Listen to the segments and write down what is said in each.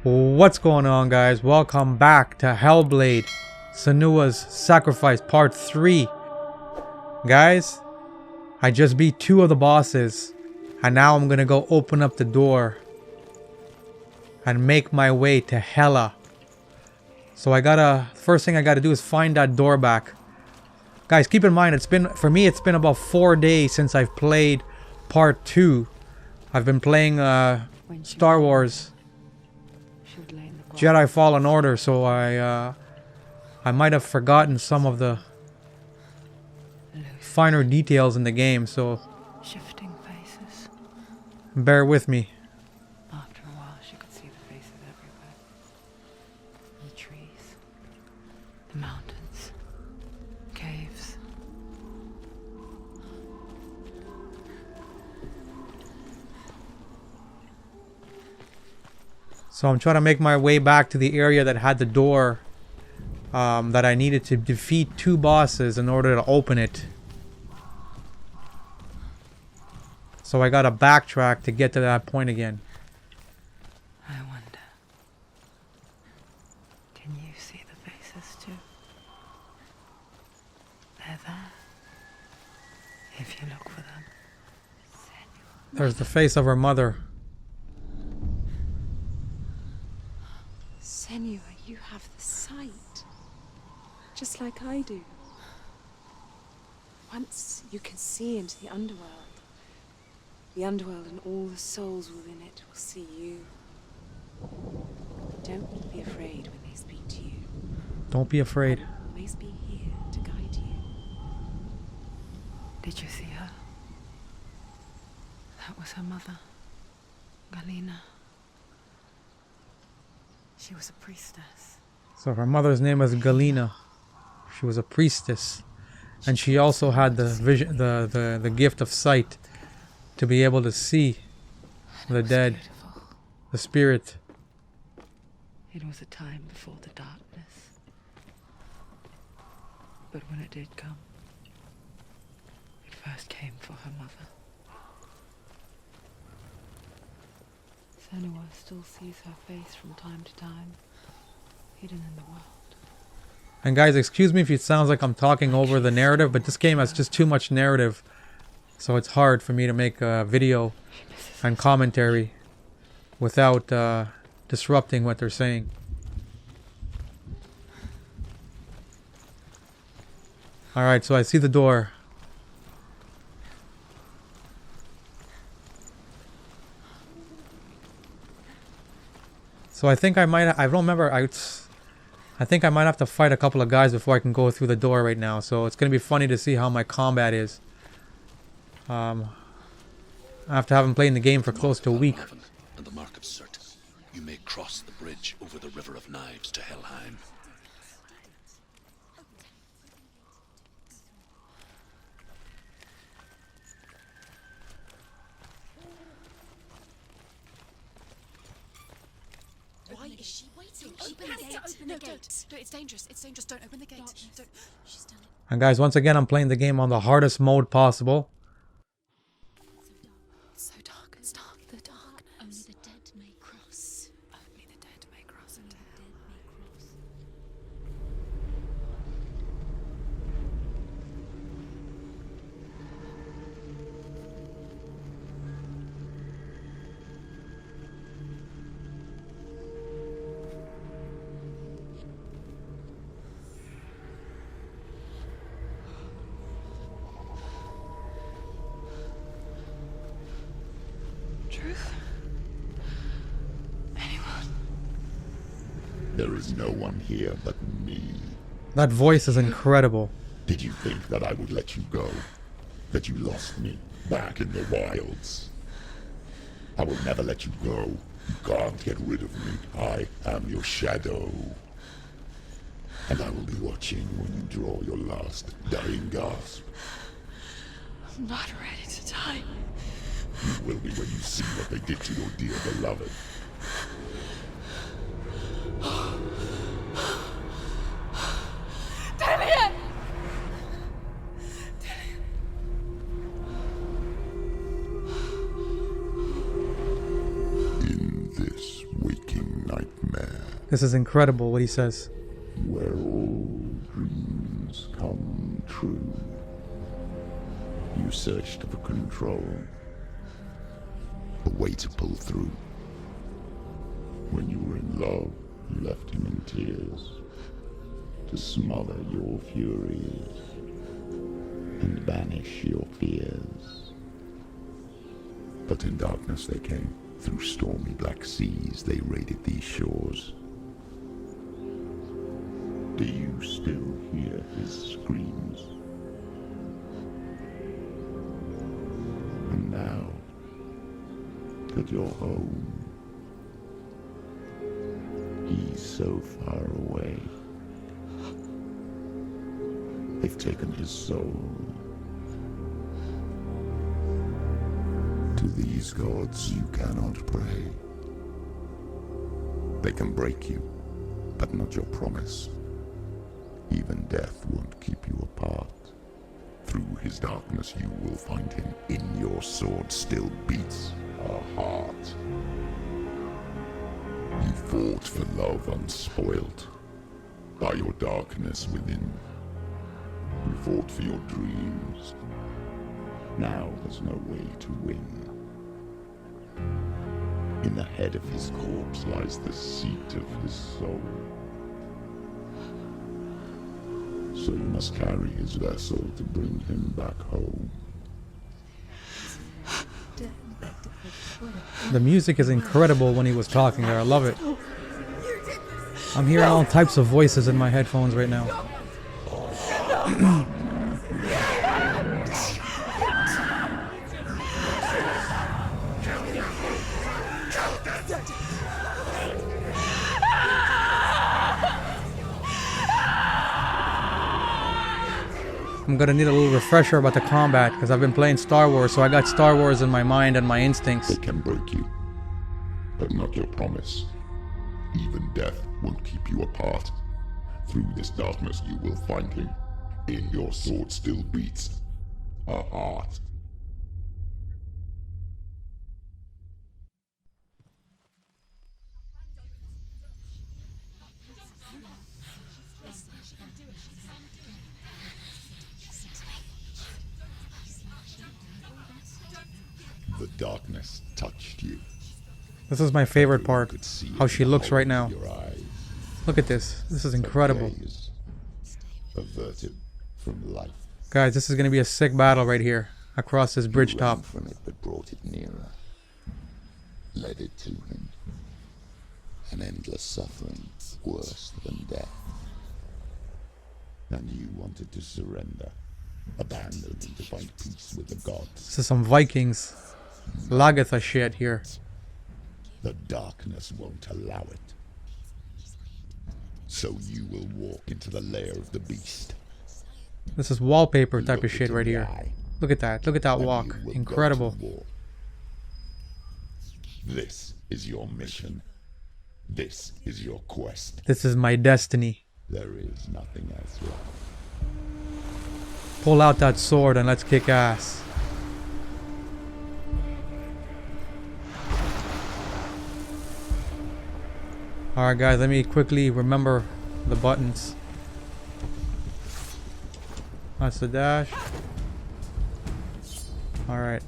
What's going on, guys? Welcome back to Hellblade Senua's Sacrifice Part 3. Guys, I just beat 2 of the bosses, and now I'm gonna go open up the door and make my way to Hela. So first thing I gotta do is find that door back. Guys, keep in mind, it's been about 4 days since I've played Part 2. I've been playing Star Wars Jedi Fallen Order, so I might have forgotten some of the finer details in the game, so shifting faces. Bear with me. After a while, she could see the faces everywhere. The trees, the mountains, caves. So I'm trying to make my way back to the area that had the door that I needed to defeat 2 bosses in order to open it. So I gotta backtrack to get to that point again. I wonder, can you see the faces too? They're there, if you look for them. There's the face of her mother. Senua, you have the sight, just like I do. Once you can see into the underworld and all the souls within it will see you. Don't be afraid when they speak to you. Don't be afraid. I'll always be here to guide you. Did you see her? That was her mother, Galina. She was a priestess. So her mother's name was Galina. She was a priestess, and she also had the vision, the gift of sight, to be able to see the dead, Beautiful. the spirit. It was a time before the darkness. But when it did come, it first came for her mother. Senua still sees her face from time to time, hidden in the world. And guys, excuse me if it sounds like I'm talking over the narrative, but this game has just too much narrative, so it's hard for me to make a video and commentary without disrupting what they're saying. Alright, so I see the door. So I think I might, I don't remember, I think I might have to fight a couple of guys before I can go through the door right now. So it's going to be funny to see how my combat is. After having played the game for close to a week. And the mark of certain, you may cross the bridge over the river of knives to Helheim. Why is she waiting? Open the gate. Open the gate. It's dangerous. It's dangerous. Don't open the gate. Don't. She's done it. And guys, once again, I'm playing the game on the hardest mode possible. It's so dark. It's dark. The darkness. Only the dead may cross. Only the dead may cross into hell. Truth? Anyone? There is no one here but me. That voice is incredible. Did you think that I would let you go? That you lost me back in the wilds? I will never let you go. You can't get rid of me. I am your shadow. And I will be watching when you draw your last dying gasp. I'm not ready to die. You will be when you see what they did to your dear beloved. Damien! In this waking nightmare, This is incredible what he says. Where all dreams come true. You searched for control, a way to pull through. When you were in love, you left him in tears, to smother your furies and banish your fears. But in darkness they came, through stormy black seas they raided these shores. Do you still hear his screams? And now that you're home, he's so far away. They've taken his soul. To these gods you cannot pray. They can break you, but not your promise. Even death won't keep you apart. Through his darkness you will find him. In your sword still beats a heart. You fought for love unspoilt by your darkness within. You fought for your dreams. Now there's no way to win. In the head of his corpse lies the seat of his soul. So you must carry his vessel to bring him back home. The music is incredible when he was talking there. I love it. I'm hearing all types of voices in my headphones right now. I'm gonna need a little refresher about the combat because I've been playing Star Wars, so I got Star Wars in my mind and my instincts. They can break you, but not your promise. Even death won't keep you apart. Through this darkness you will find him. In your sword still beats a heart. The darkness touched you. This is my favorite part. You could see How it she in the looks hollow right now. of your eyes. Look at this. This is A incredible. gaze averted from life. Guys, this is gonna be a sick battle right here. Across this bridge You top. ran from it, but brought it nearer. Led it to him. An endless suffering, worse than death. And you wanted to surrender. Abandon and to find peace with the gods. This is some Vikings. Lagatha shit here. The darkness won't allow it. So you will walk into the lair of the beast. This is wallpaper type Look of shit it in right the here. eye, Look at that. Look at that and walk. you will go Incredible. to war. This is your mission. This is your quest. This is my destiny. There is nothing else left. Pull out that sword and let's kick ass. Alright guys, let me quickly remember the buttons. That's the dash. Alright.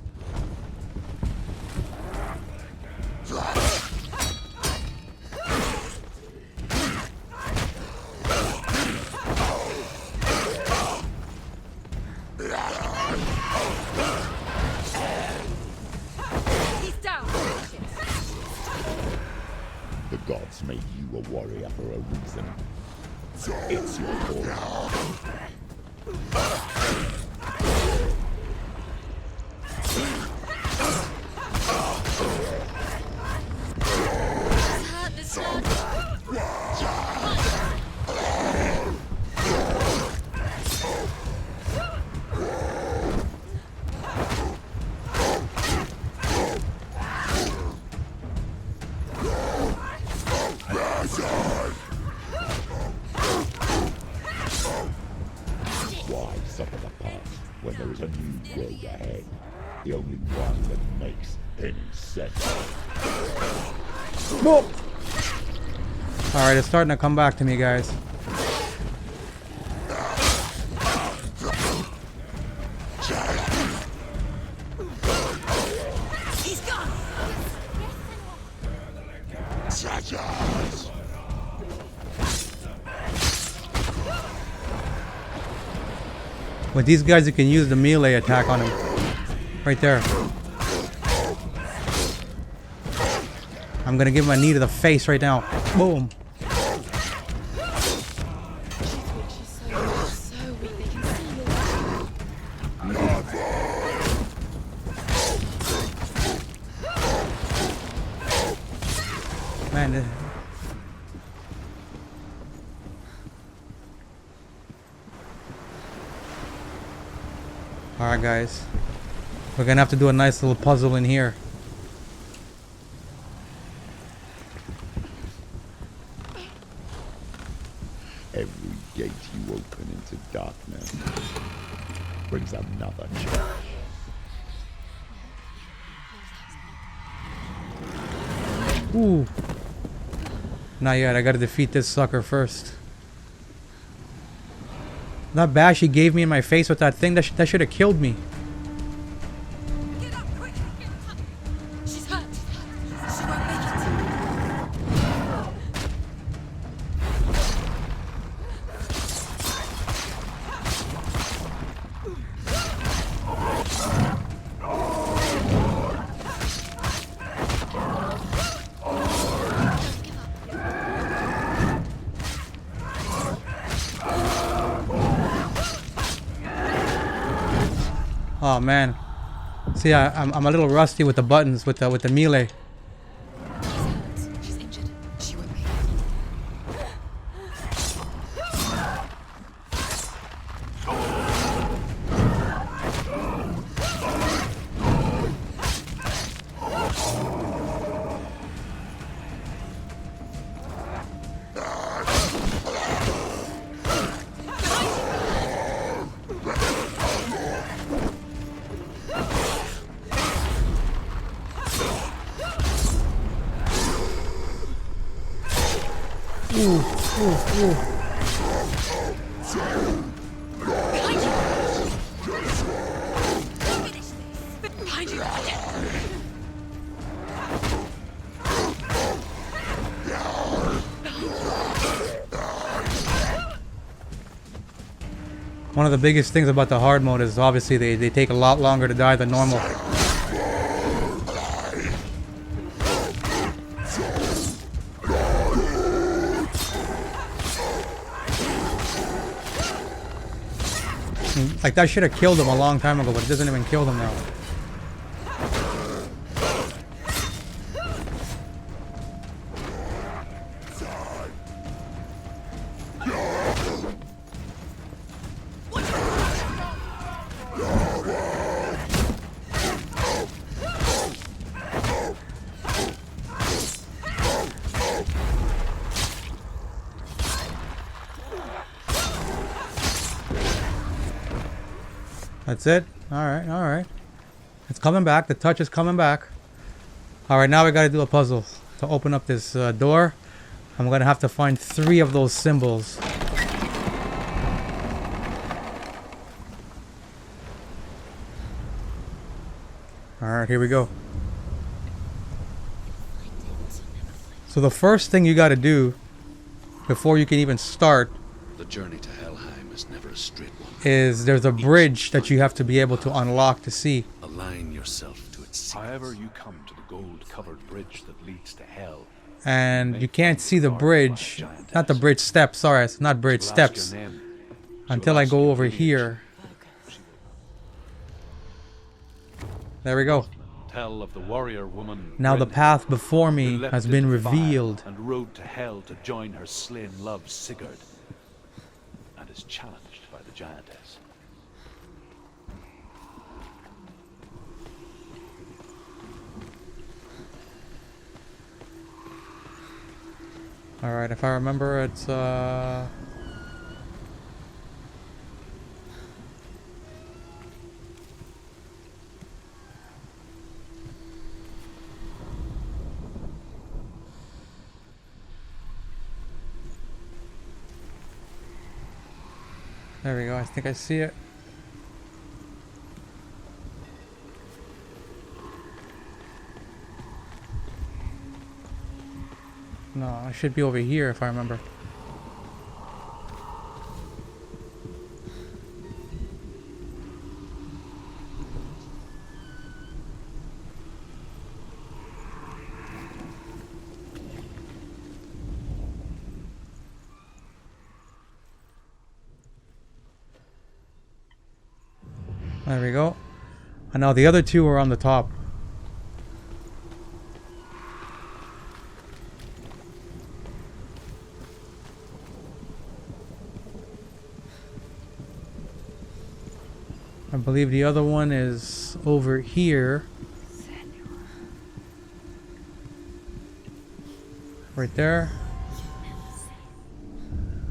He's down. The gods made you a warrior for a reason. It's your fault. Hurt this one. Why suffer the past when there is a new road ahead? The only one that makes any sense. Alright, it's starting to come back to me, guys. He's gone. With these guys, you can use the melee attack on them. Right there. I'm gonna give him a knee to the face right now. Boom. So weak, they can see you. Man. Alright, guys. We're gonna have to do a nice little puzzle in here. Every gate you open into darkness brings another challenge. Ooh. Not yet. I gotta defeat this sucker first. Not bad. She gave me in my face with that thing. That should have killed me. Get up, quick! She's hurt. She won't make it. Oh man. See, I'm a little rusty with the buttons with the melee. She's hurt. She's injured. She won't make it. Behind you. One of the biggest things about the hard mode is obviously they take a lot longer to die than normal. Like that should have killed him a long time ago, but it doesn't even kill them now. That's it? Alright, alright. It's coming back. The touch is coming back. Alright, now we gotta do a puzzle. To open up this door, I'm gonna have to find 3 of those symbols. Alright, here we go. So the first thing you gotta do, before you can even start, The journey to Helheim is never a straight one. is there's a bridge that you have to be able to unlock to see. Align yourself to its secrets. However you come to the gold-covered bridge that leads to hell, And you can't see the bridge, not the bridge steps, sorry, it's not bridge she'll ask steps, your name. until She'll I ask go your over age. here. There we go. Tell of the warrior woman. Now the Brenda, path before who me leapt has been into fire revealed. and rode to hell to join her slain love Sigurd, and is challenged by the giantess. Alright, if I remember, it's There we go. I think I see it. No, I should be over here if I remember. There we go. And now the other two are on the top. I believe the other one is over here. Right there.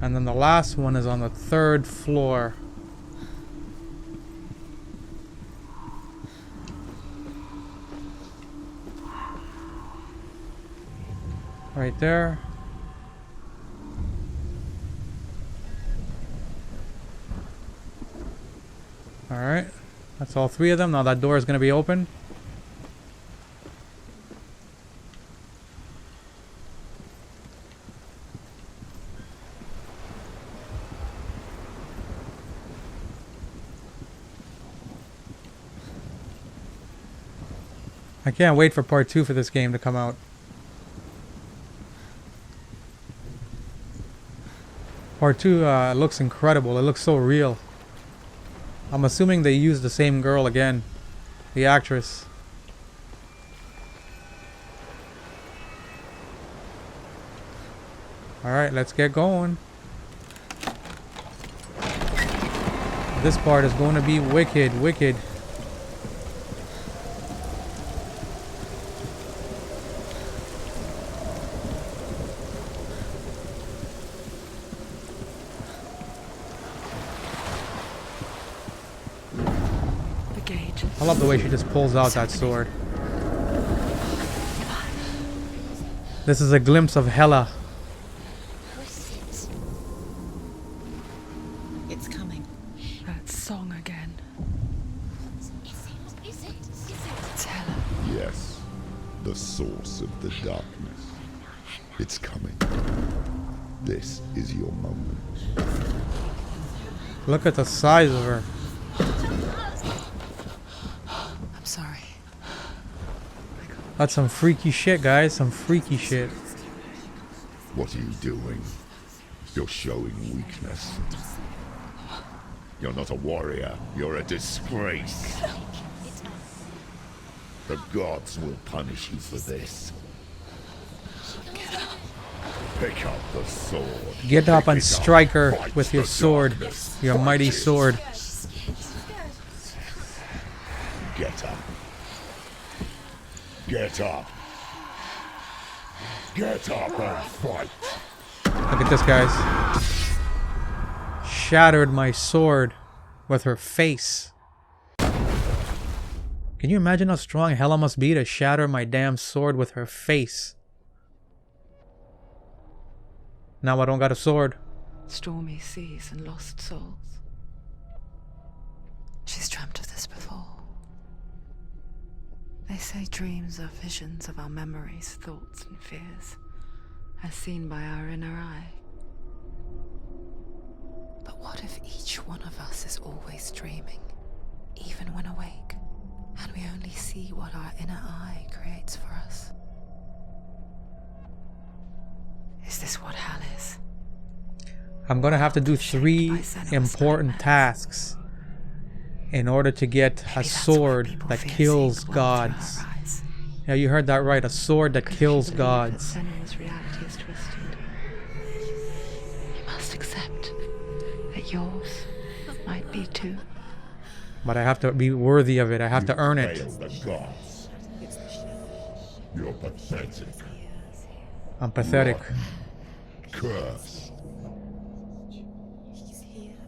And then the last one is on the 3rd floor. Right there. Alright. That's all 3 of them. Now that door is going to be open. I can't wait for part 2 for this game to come out. Part 2 looks incredible. It looks so real. I'm assuming they used the same girl again. The actress. Alright, let's get going. This part is going to be wicked, wicked. I love the way she just pulls out that sword. This is a glimpse of Hela. It's coming. That song again. Is it? It's Hela. Yes, the source of the darkness. It's coming. This is your moment. Look at the size of her. Sorry. That's some freaky shit, guys. Some freaky shit. What are you doing? You're showing weakness. You're not a warrior. You're a disgrace. The gods will punish you for this. Pick up the sword. Get up Pick and it strike her Fight with your the sword. darkness. Your Fight mighty it. sword. Get up. Get up. Get up and fight. Look at this, guys. Shattered my sword with her face. Can you imagine how strong Hela must be to shatter my damn sword with her face? Now I don't got a sword. Stormy seas and lost souls. She's dreamt of this before. They say dreams are visions of our memories, thoughts and fears, as seen by our inner eye. But what if each one of us is always dreaming, even when awake, and we only see what our inner eye creates for us? Is this what hell is? I'm gonna have to do 3 important tasks in order to get a sword that kills gods. Yeah, you heard that right. A sword that kills gods. Senua's reality is twisted. You must accept that yours might be too. But I have to be worthy of it. I have to earn it. Fail the gods. You're pathetic. I'm pathetic. Cursed.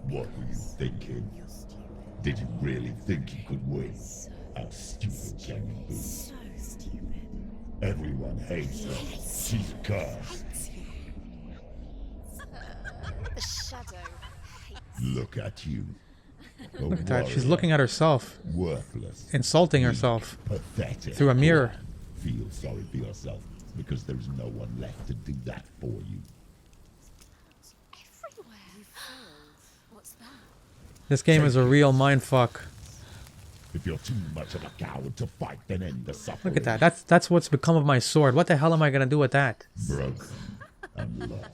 What were you thinking? Did you really think you could win? How stupid can you be? So stupid. Everyone hates her. She's cursed. The shadow hates Look at you. Look at that. She's looking at herself, Worthless. insulting herself Pathetic. through a mirror. Feel sorry for yourself because there's no one left to do that for you. Everywhere. You failed. What's that? This game is a real mindfuck. If you're too much of a coward to fight, then end the suffering. Look at that. That's what's become of my sword. What the hell am I gonna do with that? Broken and lost.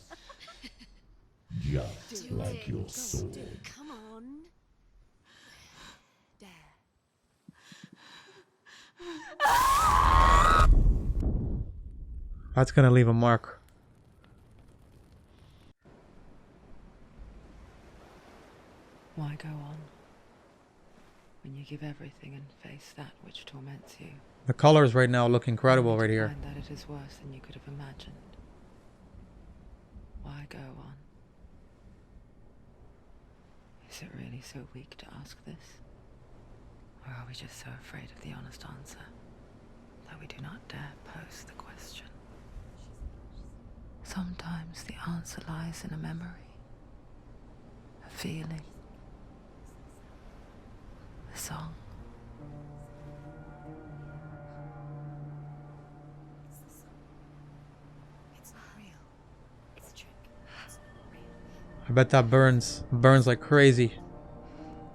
Just like your sword. Come on. There. That's gonna leave a mark. Why go on when you give everything and face that which torments you? The colors right now look incredible right here. Find that it is worse than you could have imagined. Why go on? Is it really so weak to ask this? Or are we just so afraid of the honest answer that we do not dare pose the question? Sometimes the answer lies in a memory, a feeling, a song. It's not real. It's a trick. It's not real. I bet that burns like crazy.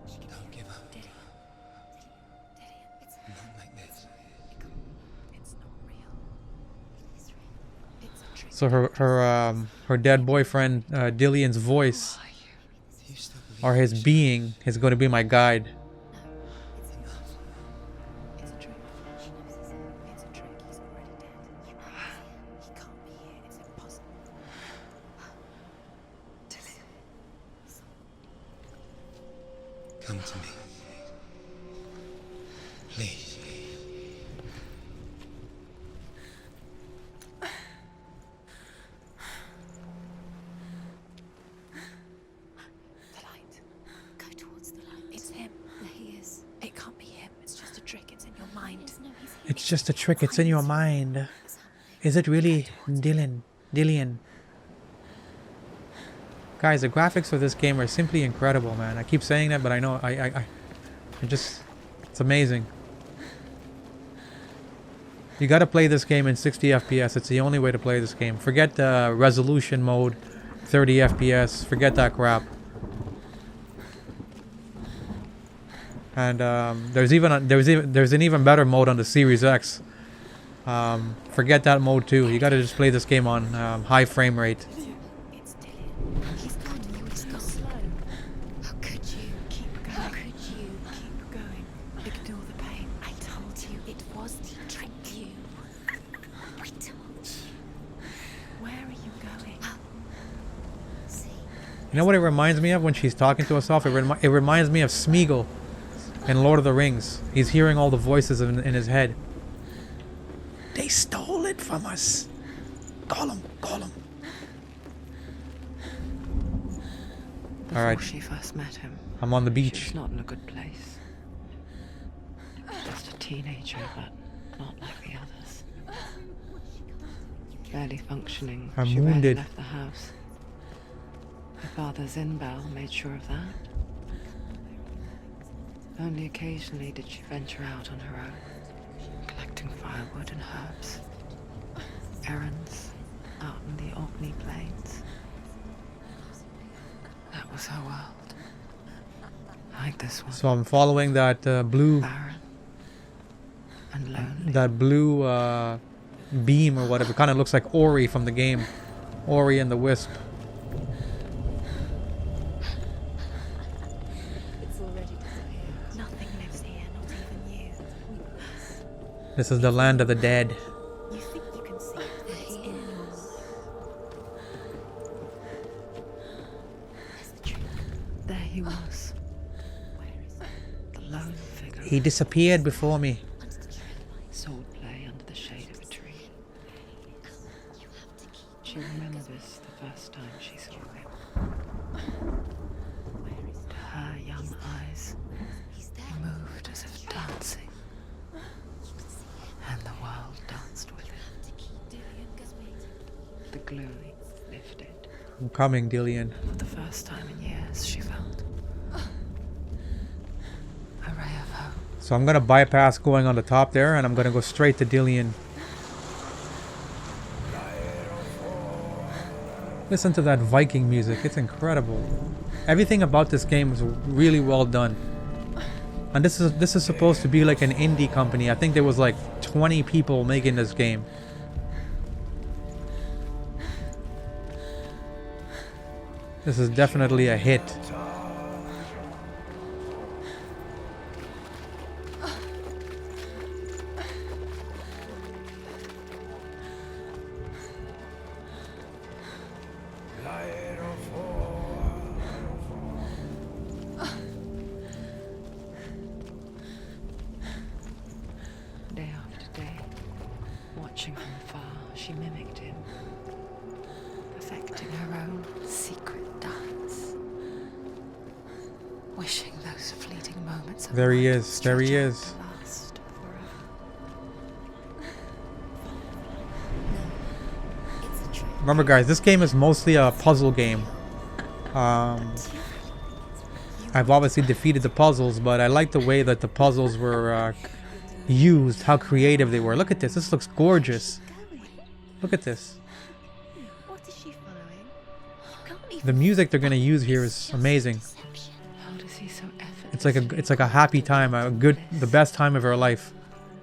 Don't give up. Did it? It's Not like this. It's not real. It is real. It's a trick. So her dead boyfriend Dillian's voice, You still believe or his being, is going to be my guide. It's a trick. She knows it's a trick. He's already dead. You know he's here. He can't be here. It's impossible. Come to me. Please. The light. Go towards the light. It's him. There he is. It can't be him. It's just a trick. It's in your mind. No, he's here. It's just a trick. It's in your mind. Is it really Dillian? Guys, the graphics for this game are simply incredible, man. I keep saying that, but I know I just, it's amazing. You got to play this game in 60 FPS. It's the only way to play this game. Forget the resolution mode, 30 FPS. Forget that crap. And there's an even better mode on the Series X. Forget that mode too. You got to just play this game on high frame rate. It's Dillian. He's gone. You would stop. Slow. How could you keep going? How could you keep going? Ignore the pain. I told you it was to trick you. I told you. Where are you going? See. You know what it reminds me of when she's talking to herself? It reminds me of Smeagol in Lord of the Rings. He's hearing all the voices in his head. They stole it from us. Call him. Before Alright. she first met him, I'm on the she beach. was not in a good place. Just a teenager, but not like the others. Barely functioning, I'm she rarely wounded. left the house. Her father Zinbal made sure of that. Only occasionally did she venture out on her own, collecting firewood and herbs. Errands out in the Orkney Plains. That was her world. Like this one. So I'm following that blue Barren and lonely. beam or whatever. Kind of looks like Ori from the game, Ori and the Wisp. It's already disappeared. Nothing lives here, not even you. This is the land of the dead. You think you can see it? There he is. Where's the truth? There he was, Where is it? the lone figure. He disappeared before me. Under the tree. Sword play under the shade of a tree. You have to keep. She remembers the first time she saw him. Where is To her young eyes, He's he there. moved as if dancing, You can see him. and the world danced with him. To keep Dillian goes waiting. The glue lifted. I'm coming, Dillian. For the first time in years, she felt So I'm gonna bypass going on the top there, and I'm gonna go straight to Dillian. Listen to that Viking music, it's incredible. Everything about this game is really well done. And this is supposed to be like an indie company. I think there was like 20 people making this game. This is definitely a hit. Day after day, watching from far, she mimicked him, perfecting her own secret dance, wishing those fleeting moments of There he light is, there he stretch out is. to last forever. It's a trick. Remember guys, this game is mostly a puzzle game. I've obviously defeated the puzzles, but I like the way that the puzzles were used, how creative they were. Look at this, this looks gorgeous. Look at this. What is she following? You can't even The music they're gonna use here is amazing. How does he so It's like a happy time, the best time of her life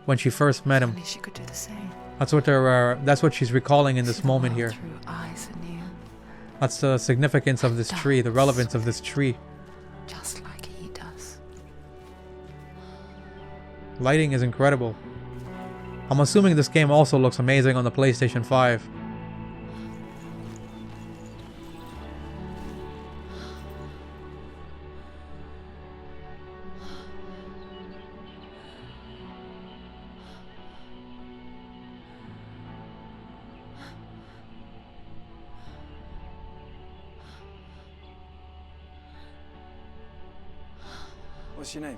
when she first met him. Only she could do the same. That's what she's recalling in this moment here. Through eyes anew, That's the significance of this tree, the relevance of this tree. just like he does. Lighting is incredible. I'm assuming this game also looks amazing on the PlayStation 5. What's your name?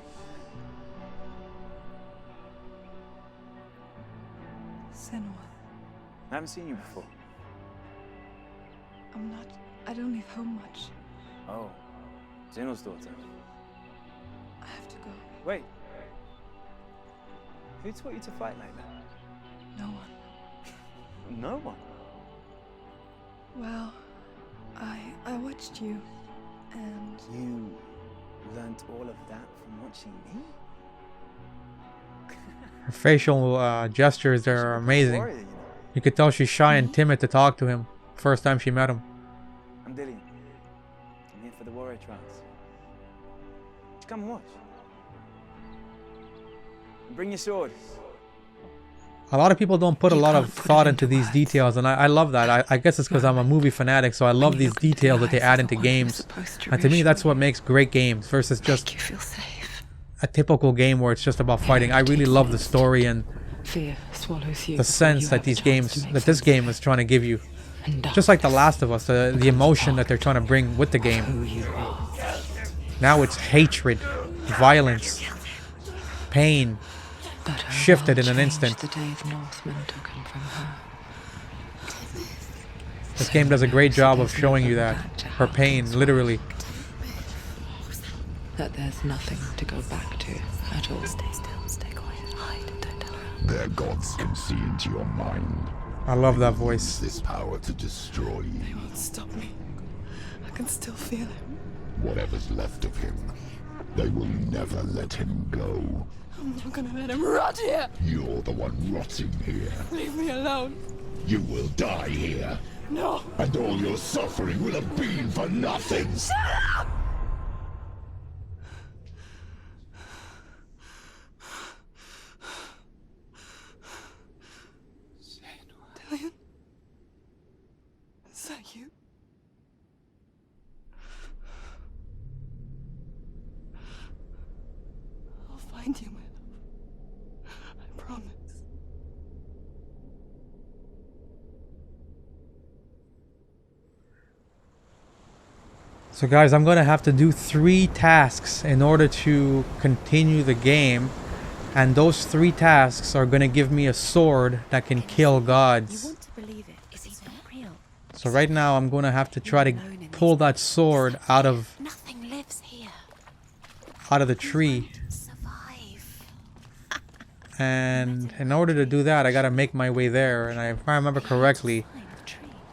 Senua. I haven't seen you before. I don't leave home much. Oh, Zeno's daughter. I have to go. Wait. Who taught you to fight like that? No one. No one. Well, I watched you, and You learnt all of that from watching me? Her facial gestures, they're amazing. Warrior, you know. You could tell she's shy and timid to talk to him. First time she met him. I'm Dillian. I'm here for the warrior trials. Just come and watch. And bring your sword. A lot of people don't put a lot of thought into these details, and I love that. I guess it's because I'm a movie fanatic, so I love these details that they add into games. And to me, that's what makes great games versus just You feel safe. a typical game where it's just about fighting. I really love the story and Fear swallows you. the sense that this game is trying to give you. And Just like The Last of Us, the emotion that they're trying to bring with the game. who you are. Now it's hatred, violence, pain, But her shifted world in an changed instant. The day the Northmen took him from her. This game does a great job of showing you that. Her pain, literally. That there's nothing to go back to at all. Stay still, stay quiet, hide, don't tell her. Their gods can see into your mind. I love that Use voice. this power to destroy they you. won't stop me. I can still feel him. Whatever's left of him, they will never let him go. I'm not gonna let him rot here. You're the one rotting here. Leave me alone. You will die here, No. and all your suffering will have been for nothing. Dillian? Is that you? I'll find you, my love. I promise. So guys, I'm going to have to do 3 tasks in order to continue the game. And those 3 tasks are going to give me a sword that can kill You gods. want to believe it. Is it not real? So right now I'm going to have to try to pull that sword out of Nothing lives here. the tree. Survive. And in order to do that, I gotta make my way there. And if I remember correctly,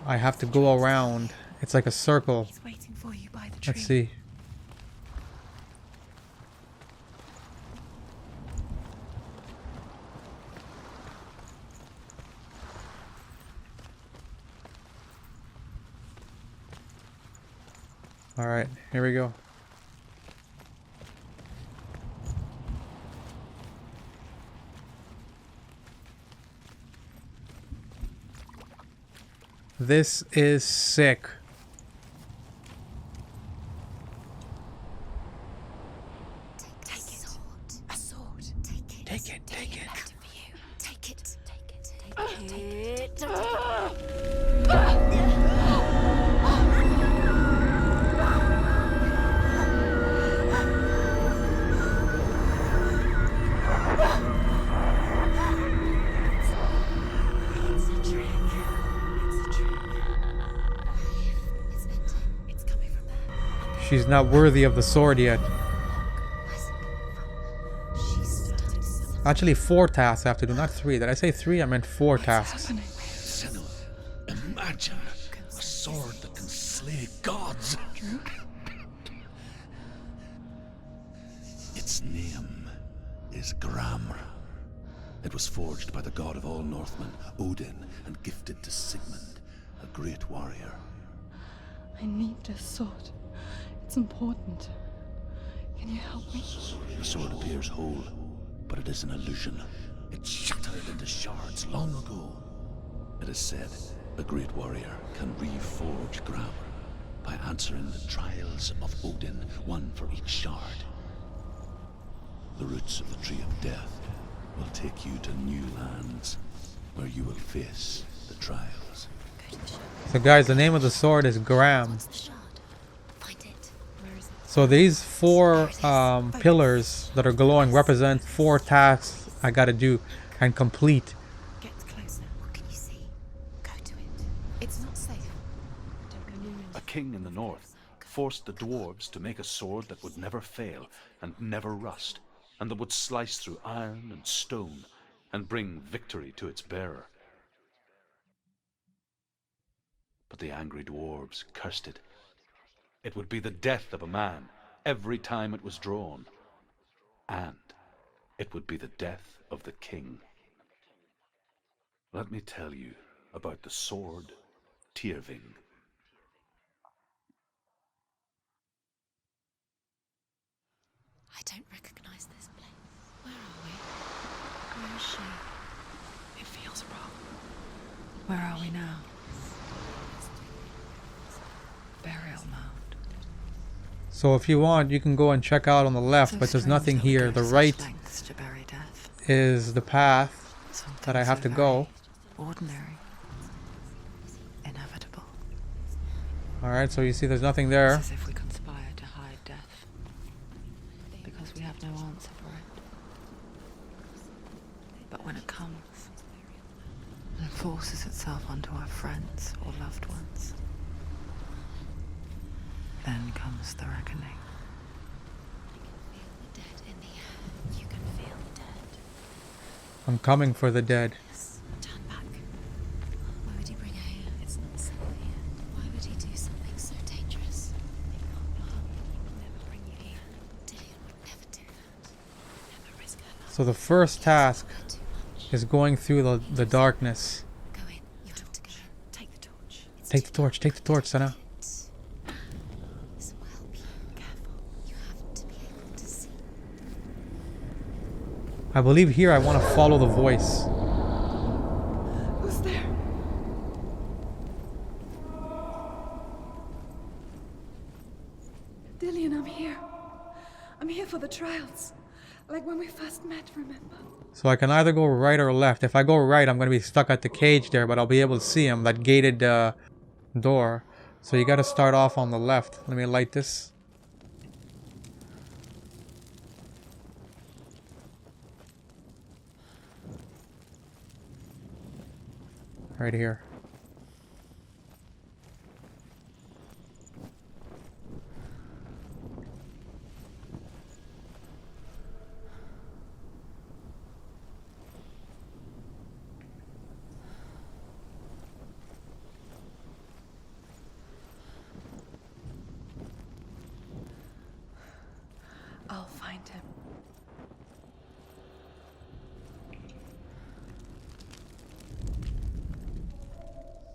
I have to go around. It's like a circle. He's waiting for you by the tree. Let's see. All right, here we go. This is sick. Take it. A sword. Take it. Take it, take it. Better for you. Take it. Take it. Take it. It's a trick. It's a trick. It's ending. It's coming from there. She's not worthy of the sword yet. She's done something. Actually, 4 tasks I have to do, not 3. Did I say 3? I meant 4 tasks. Senua, imagine a sword that can slay gods. Its name is Gramr. It was forged by the god of all Northmen, Odin, and gifted to Sigmund, a great warrior. I need this sword. It's important. Can you help me? The sword appears whole, but it is an illusion. It shattered into shards long ago. It is said a great warrior can reforge Gramr by answering the trials of Odin, one for each shard. The roots of the Tree of Death will take you to new lands, where you will face the trials. Go to the shard. So guys, the name of the sword is Gram. What's the shard? Find it. Where is it? So these 4 pillars that are glowing represent 4 tasks I gotta do and complete. Get closer. What can you see? Go to it. It's not safe. Don't go near it. A king in the north forced the dwarves to make a sword that would never fail and never rust, and that would slice through iron and stone and bring victory to its bearer. But the angry dwarves cursed it. It would be the death of a man every time it was drawn, and it would be the death of the king. Let me tell you about the sword Tyrving. I don't recognize this place. Where are we? Where is she? It feels wrong. Where are we now? Burial mound. So if you want, you can go and check out on the left, So but there's strange nothing that we here. go The to such right lengths to bury death. is the path that I Something have so to go. very ordinary. Inevitable. Alright, so you see there's nothing there. It's as if we conspire to hide death. Because we have no answer for it. But when it comes, and forces itself onto our friends or loved ones, then comes the reckoning. The dead in the air. You can feel the dead. I'm coming for the dead. Yes. Turn back. Why would he bring her here? It's not safe here. Why would he do something so dangerous? He can't harm you. He will never bring you here. Dillion would never do that. Never risk her life. So the first task Too much. is going through the darkness. Go in. You have to go in. Take the torch. It's Take the too torch, take the torch, Senua. This will help you. Careful. You have to be able to see. I believe here I want to follow the voice. Who's there? Dillion, I'm here. I'm here for the trials. Like when we first met, remember? So I can either go right or left. If I go right, I'm going to be stuck at the cage there, but I'll be able to see him, that gated door. So you got to start off on the left. Let me light this. Right here. I'll find him.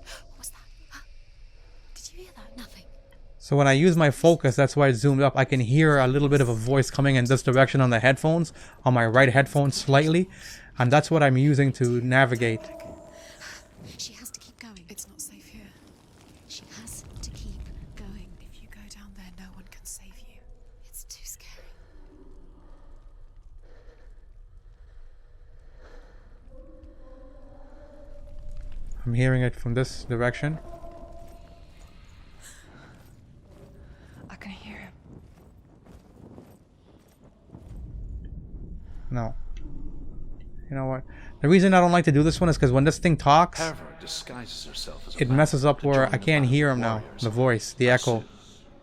What was that? Huh? Did you hear that? Nothing. So when I use my focus, that's why it zoomed up. I can hear a little bit of a voice coming in this direction on the headphones, on my right headphone slightly. And that's what I'm using to navigate. She has to keep going. It's not safe here. She has to keep going. If you go down there, no one can save you. It's too scary. I'm hearing it from this direction. I can hear him. No. You know what? The reason I don't like to do this one is because when this thing talks, Hervor disguises herself as a it man messes up to where join I the can't band hear of him now. warriors. The voice, the And echo. soon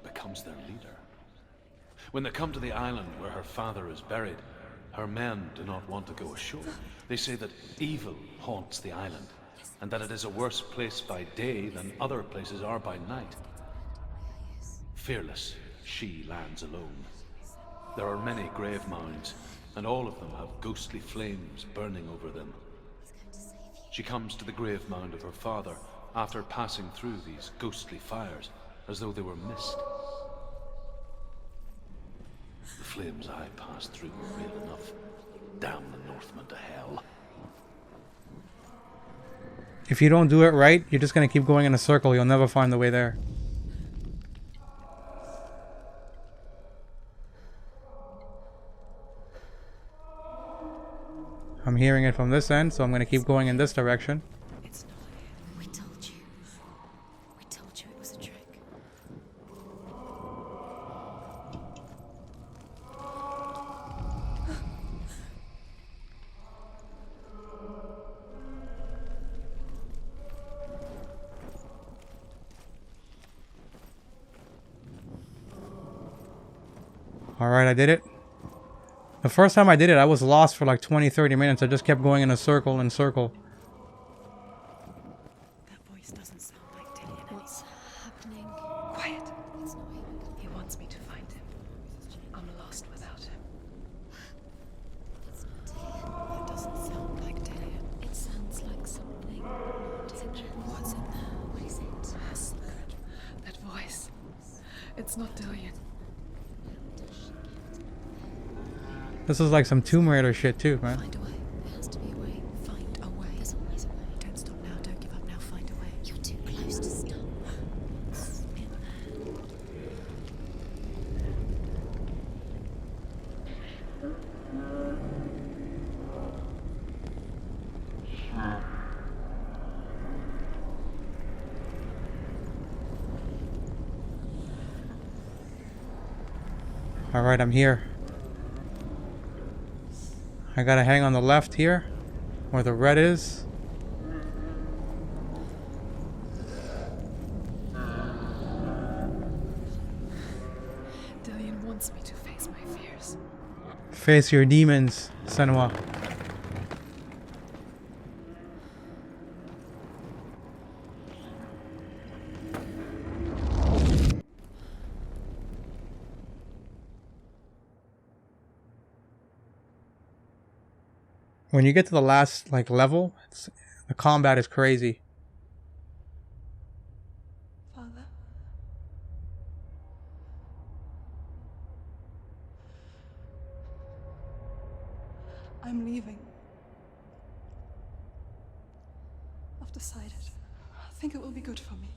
becomes their leader. When they come to the island where her father is buried, her men do not want to go ashore. They say that evil haunts the island, and that it is a worse place by day than other places are by night. Fearless, she lands alone. There are many grave mounds, and all of them have ghostly flames burning over them. She comes to the grave mound of her father after passing through these ghostly fires, as though they were mist. The flames I passed through were real enough. Damn the Northmen to hell. If you don't do it right, you're just going to keep going in a circle. You'll never find the way there. I'm hearing it from this end, so I'm going to keep going in this direction. It's not here. We told you. We told you it was a trick. Alright, I did it. The first time I did it, I was lost for like 20-30 minutes. I just kept going in a circle and circle. That voice doesn't sound like Dillian. What's happening? Quiet. It's not him. He wants me to find him. I'm lost without him. It's not Dillian. That doesn't sound like Dillian. It sounds like something different. What's in there? What is it? That voice. It's not Dillian. This is like some Tomb Raider shit too, man. Find a way. There has to be a way. Find a way. There's always a way. Don't stop now. Don't give up now. Find a way. You're too close to stop. It's in there. Alright, I'm here. I gotta hang on the left here, where the red is. Dillian wants me to face my fears. Face your demons, Senua. When you get to the last like level, the combat is crazy. Father? I'm leaving. I've decided. I think it will be good for me.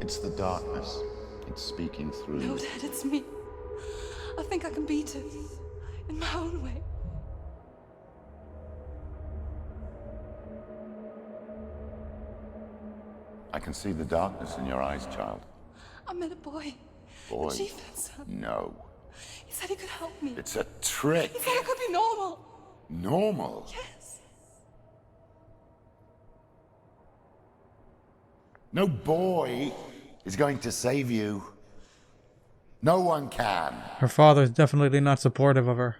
It's the darkness. It's speaking through No, you. Dad, it's me. I think I can beat it. In my own way. I can see the darkness in your eyes, child. I met a boy. Boy. The chief and son. No. He said he could help me. It's a trick. He said I could be normal. Normal. Yes. No boy is going to save you. No one can. Her father's definitely not supportive of her.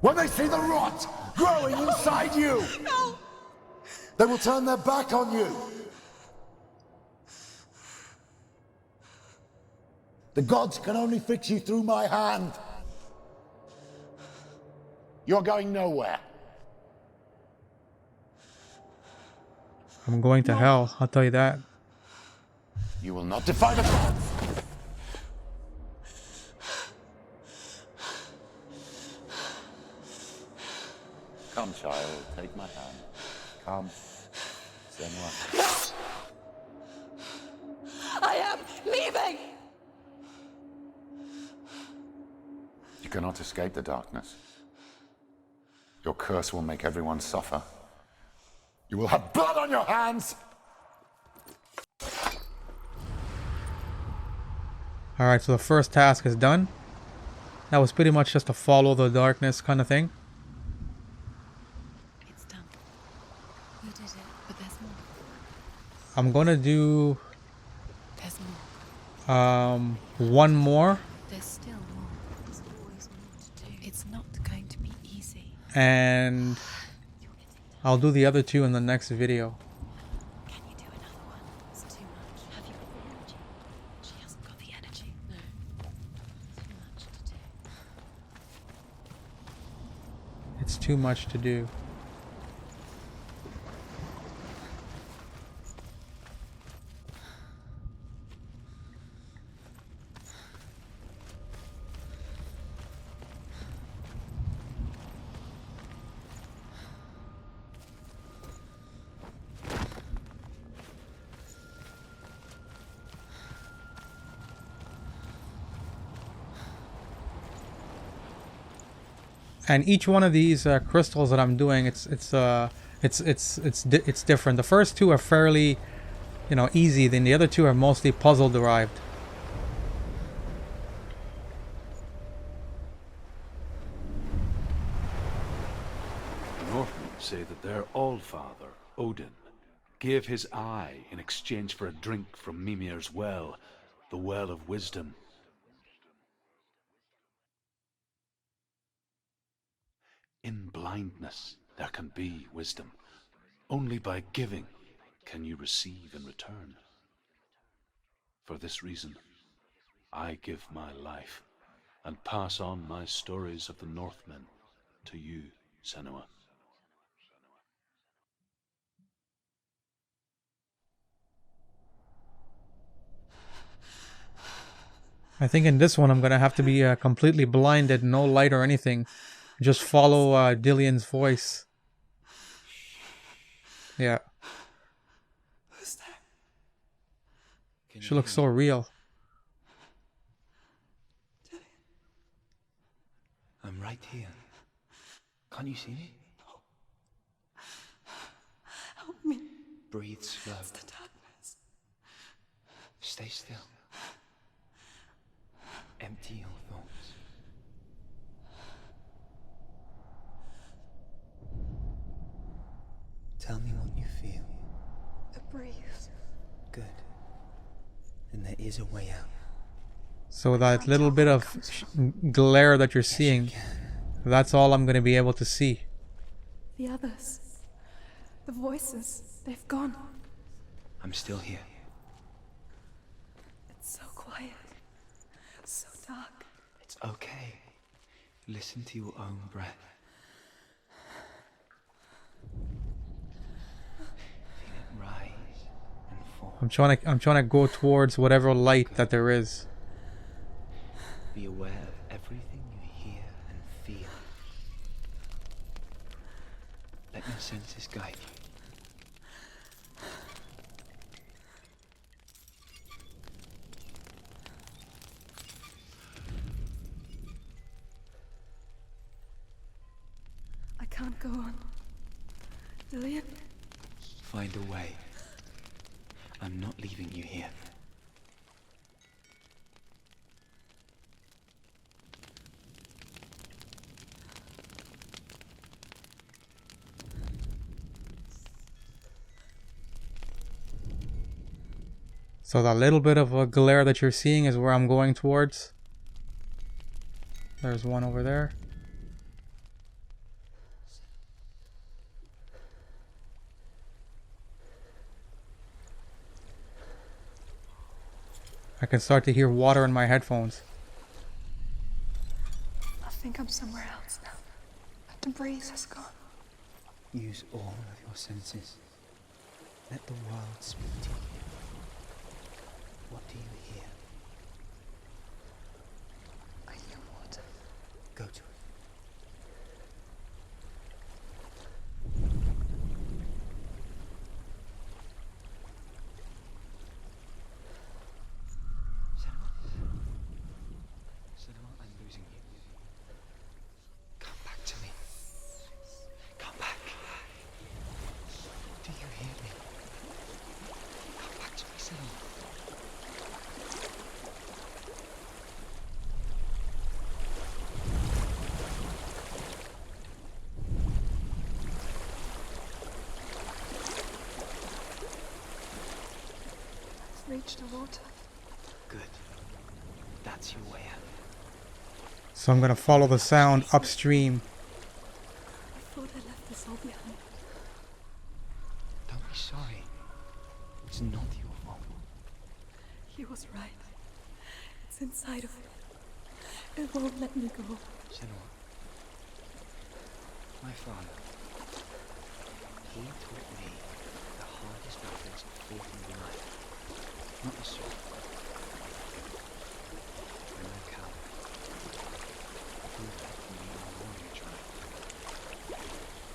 When they see the rot growing inside you, No. they will turn their back on you. The gods can only fix you through my hand. You're going nowhere. I'm going to hell, I'll tell you that. You will not defy the gods. Come, child, take my hand. Come, Senua. I am leaving! You cannot escape the darkness. Your curse will make everyone suffer. You will have blood on your hands! Alright, so the first task is done. That was pretty much just a follow the darkness kind of thing. It's done. You did it, but there's more. I'm gonna do There's more. one more, There's still more. There's always more to do. It's not going to be easy. and I'll do the other two in the next video. Can you do another one? It's too much. Have you got the energy? She hasn't got the energy. No. Too much to do. It's too much to do. And each one of these crystals that I'm doing, it's different. The first two are fairly, you know, easy. Then the other two are mostly puzzle derived. The Northmen say that their Allfather, Odin, gave his eye in exchange for a drink from Mimir's well, the Well of Wisdom. In blindness there can be wisdom. Only by giving can you receive in return. For this reason, I give my life and pass on my stories of the Northmen to you, Senua. I think in this one I'm gonna have to be completely blinded, no light or anything. Just follow Dillian's voice. Yeah. Who's there? She looks so real. I'm right here. Can't you see me? Help me. Breathe slow. It's the darkness. Stay still. Empty your thoughts. Tell me what you feel. A breeze. Good. Then there is a way out. So that little bit of glare that you're seeing, that's all I'm going to be able to see. The others. The voices. They've gone. I'm still here. It's so quiet. So dark. It's okay. Listen to your own breath. Feel it rise and fall. I'm trying to go towards whatever light that there is. Be aware of everything you hear and feel. Let your senses guide you. I can't go on. Dillian? Find a way. I'm not leaving you here. So that little bit of a glare that you're seeing is where I'm going towards. There's one over there. I can start to hear water in my headphones. I think I'm somewhere else now. The breeze has gone. Use all of your senses. Let the world speak to you. What do you hear? I hear water. Go to it. Senua, I'm losing you. Come back to me. Come back. Do you hear me? Come back to me, Senua. I've reached the water. Good. That's your way out. So I'm gonna follow the sound upstream. I thought I left this all behind. Don't be sorry. It's not your fault. He was right. It's inside of me. It won't let me go. Senua. My father. He taught me the hardest battles fought in life. Not the sword. I'm no coward. He left me on a warrior tribe.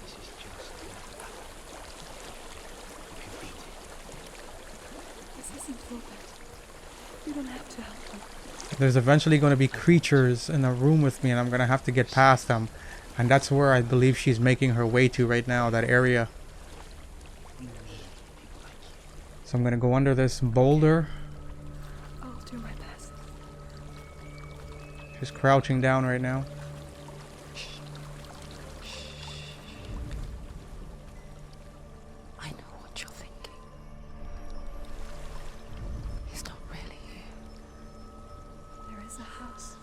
This is just another battle. You can beat it. This isn't over. You don't have to help me. There's eventually going to be creatures in the room with me, and I'm going to have to get past them. And that's where I believe she's making her way to right now, that area. We need people like you. So I'm going to go under this boulder. I'll do my best. She's crouching down right now. I know what you're thinking. He's not really here. There is a house.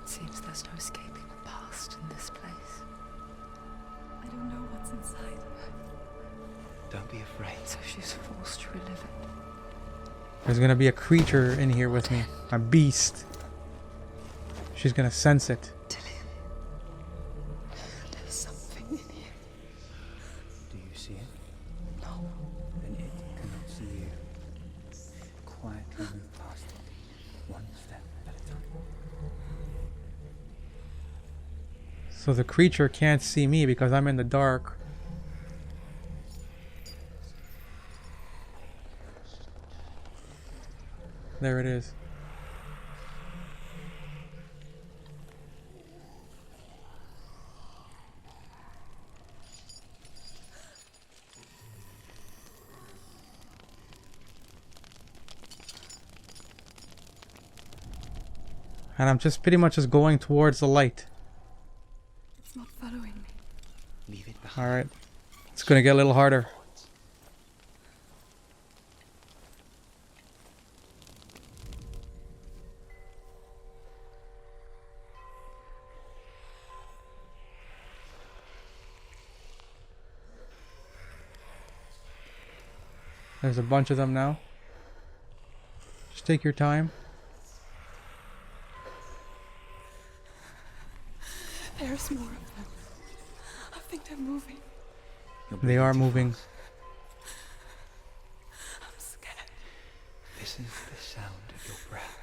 Seems there's no escaping the past in this place. I don't know what's inside. Don't be afraid. So she's forced to relive it. There's going to be a creature in here with me. A beast. She's going to sense it. There's something in here. Do you see it? No. Then it cannot see you. Quietly move past it. One step at a time. So the creature can't see me because I'm in the dark. There it is. And I'm just pretty much just going towards the light. It's not following me. Leave it behind. Alright. It's gonna get a little harder. There's a bunch of them now. Just take your time. There's more of them. I think they're moving. They are moving. I'm scared. This is the sound of your breath.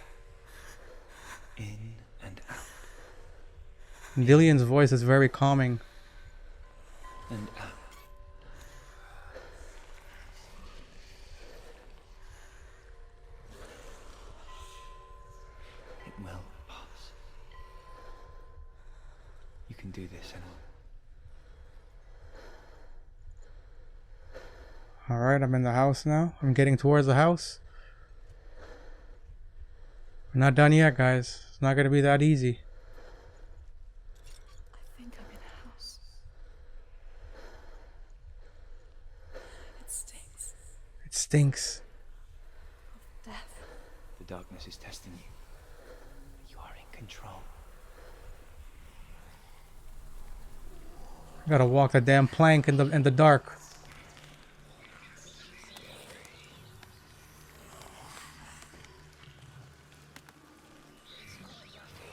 In and out. Dillian's voice is very calming. And out. It will pass. You can do this, Senua. Alright, I'm in the house now. I'm getting towards the house. We're not done yet, guys. It's not going to be that easy. I think I'm in a house. It stinks It stinks. of death. The darkness is testing you. You are in control. I gotta walk the damn plank in the dark.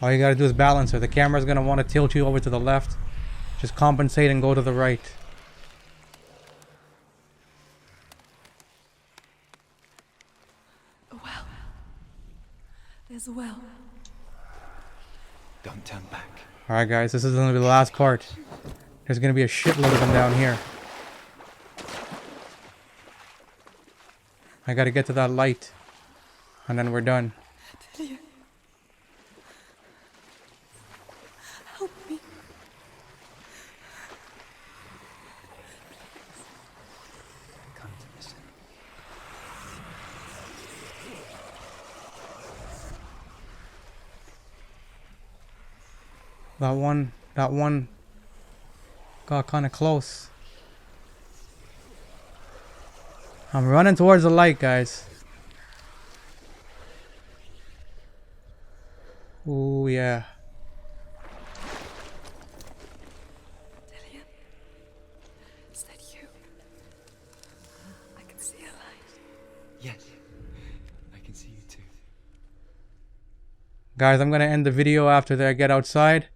All you gotta do is balance her. The camera's gonna want to tilt you over to the left. Just compensate and go to the right. A well. There's a well. Don't turn back. Alright guys, this is gonna be the last part. There's gonna be a shitload of them down here. I gotta get to that light. And then we're done. Delia. Help me. Come to listen. That one got kind of close. I'm running towards the light, guys. Ooh, yeah. Delia. Is that you? I can see a light. Yes. I can see you too. Guys, I'm going to end the video after I get outside.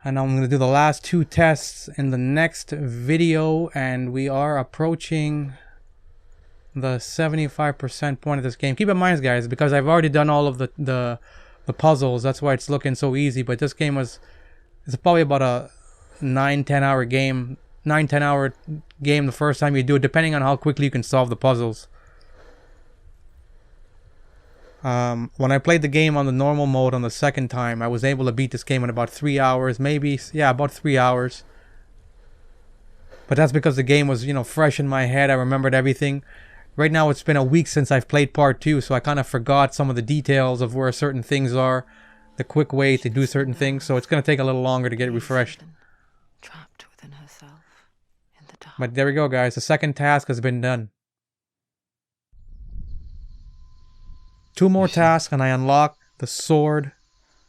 And I'm going to do the last 2 tests in the next video. And we are approaching the 75% point of this game. Keep in mind, guys, because I've already done all of the puzzles. That's why it's looking so easy. But this game it's probably about a 9-10 hour game. 9-10 hour game the first time you do it, depending on how quickly you can solve the puzzles. When I played the game on the normal mode on the second time, I was able to beat this game in about 3 hours, maybe, yeah, about 3 hours. But that's because the game was, you know, fresh in my head. I remembered everything. Right now, it's been a week since I've played part 2, so I kind of forgot some of the details of where certain things are, the quick way to do certain things, so it's going to take a little longer to get refreshed. Trapped within herself in the dark. But there we go, guys. The second task has been done. 2 more tasks and I unlock the sword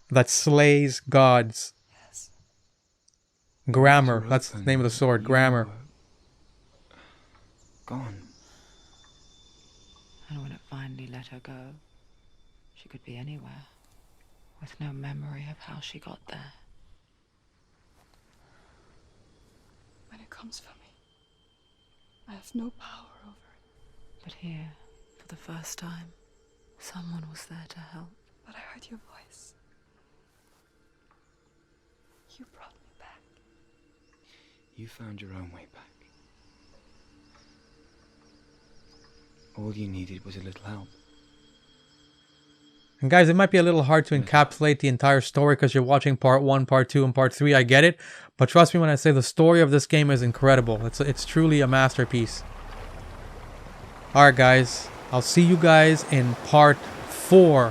that slays gods. Yes. Grammar. That's the name of the sword. Grammar. Gone. And when it finally let her go, she could be anywhere, with no memory of how she got there. When it comes for me, I have no power over it. But here, for the first time, someone was there to help. But I heard your voice. You brought me back. You found your own way back. All you needed was a little help. And guys, it might be a little hard to encapsulate the entire story because you're watching part 1, part 2, and part 3. I get it. But trust me when I say the story of this game is incredible. It's truly a masterpiece. Alright guys, I'll see you guys in part 4